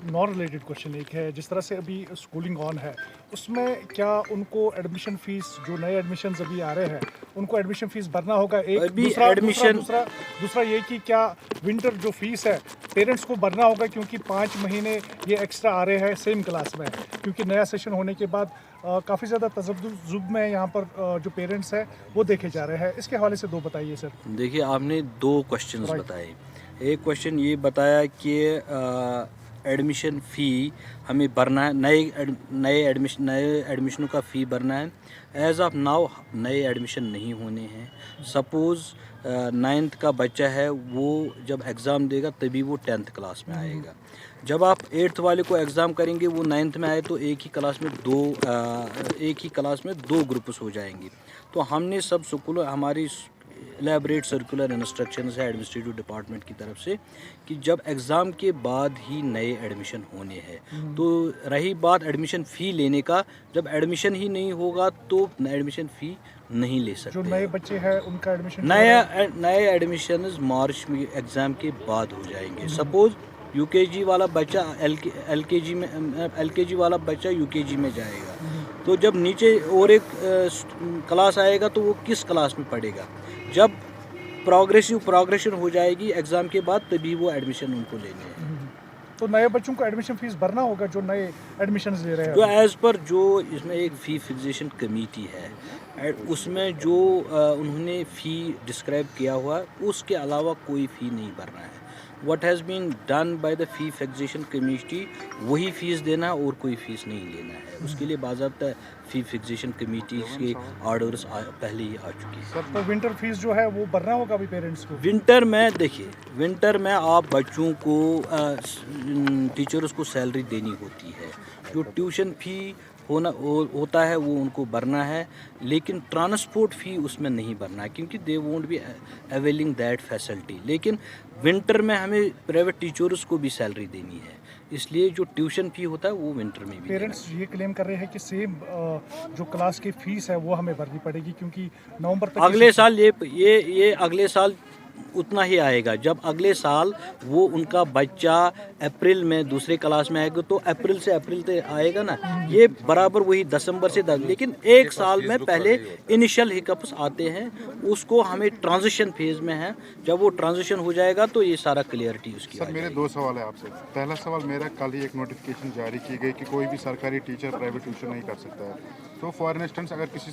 Non related question एक है, जिस तरह से अभी स्कूलिंग ऑन है, उसमें क्या उनको एडमिशन फीस, जो नए एडमिशन्स अभी आ रहे हैं, उनको एडमिशन फीस भरना होगा? एक अभी दूसरा एडमिशन दूसरा ये कि क्या विंटर जो फीस है पेरेंट्स को भरना होगा, क्योंकि 5 महीने ये एक्स्ट्रा आ रहे हैं सेम क्लास में, क्योंकि नया सेशन होने के बाद काफ़ी ज़्यादा तज़ब्ज़ुब में यहाँ पर जो पेरेंट्स हैं वो देखे जा रहे हैं। इसके हवाले से दो बताइए सर। देखिए, आपने 2 क्वेश्चंस Right. बताए। एक क्वेश्चन ये बताया कि एडमिशन फ़ी हमें भरना है, नए एडमिशनों का फ़ी भरना है। एज़ ऑफ नाउ नए एडमिशन नहीं होने हैं। सपोज़ 9th का बच्चा है, वो जब एग्ज़ाम देगा तभी वो 10th क्लास में आएगा। जब आप 8th वाले को एग्ज़ाम करेंगे, वो 9th में आए तो एक ही क्लास में दो ग्रुप्स हो जाएंगे। तो हमने सब स्कूलों, हमारी एलैबोरेट सर्कुलर इंस्ट्रक्शंस है एडमिनिस्ट्रेटिव डिपार्टमेंट की तरफ से कि जब एग्ज़ाम के बाद ही नए एडमिशन होने हैं। तो रही बात एडमिशन फ़ी लेने का, जब एडमिशन ही नहीं होगा तो एडमिशन फ़ी नहीं ले सकते। जो नए बच्चे हैं उनका एडमिशन नए एडमिशन मार्च में एग्ज़ाम के बाद हो जाएंगे। सपोज़ यूकेजी वाला बच्चा एलकेजी वाला बच्चा यूकेजी में जाएगा, तो जब नीचे और एक क्लास आएगा तो वो किस क्लास में पढ़ेगा? जब प्रोग्रेशन हो जाएगी एग्ज़ाम के बाद, तभी वो एडमिशन उनको लेने हैं। तो नए बच्चों को एडमिशन फीस भरना होगा जो नए एडमिशन्स ले रहे हैं। जो एज़ पर जो इसमें एक फ़ी फिक्सेशन कमेटी है, उसमें जो उन्होंने फ़ी डिस्क्राइब किया हुआ, उसके अलावा कोई फ़ी नहीं भरना है। What has been done by the fee fixation committee, वही फ़ीस देना और कोई फ़ीस नहीं लेना है। उसके लिए बाज़ाब्ता फ़ी फिक्सेशन कमेटी के ऑर्डर्स पहले ही आ चुके हैं। सर, तो विंटर फीस जो है वो भरना होगा अभी पेरेंट्स को? विंटर में देखिए, विंटर में आप बच्चों को टीचर्स को सैलरी देनी होती है। जो ट्यूशन फ़ी होता है वो उनको भरना है, लेकिन ट्रांसपोर्ट फ़ी उसमें नहीं भरना है, क्योंकि they won't be availing that facility. लेकिन विंटर में हमें प्राइवेट टीचर्स को भी सैलरी देनी है, इसलिए जो ट्यूशन फ़ी होता है वो विंटर में भी। पेरेंट्स ये क्लेम कर रहे हैं कि सेम जो क्लास की फीस है वो हमें भरनी पड़ेगी, क्योंकि नवंबर तक अगले साल ये अगले साल उतना ही आएगा। जब अगले साल वो उनका बच्चा अप्रैल में दूसरे क्लास में आएगा, तो अप्रैल तक आएगा ना, ये बराबर वही दिसंबर से 10। लेकिन एक साल में पहले इनिशियल हिकअप्स आते हैं, उसको हमें ट्रांजिशन फेज में है। जब वो ट्रांजिशन हो जाएगा तो ये सारा क्लियरिटी उसकी। सर, मेरे 2 सवाल है आपसे। पहला सवाल मेरा, कल ही एक नोटिफिकेशन जारी की गई कि कोई भी सरकारी टीचर प्राइवेट ट्यूशन नहीं कर सकता है। तो फॉर इंस्टेंस अगर किसी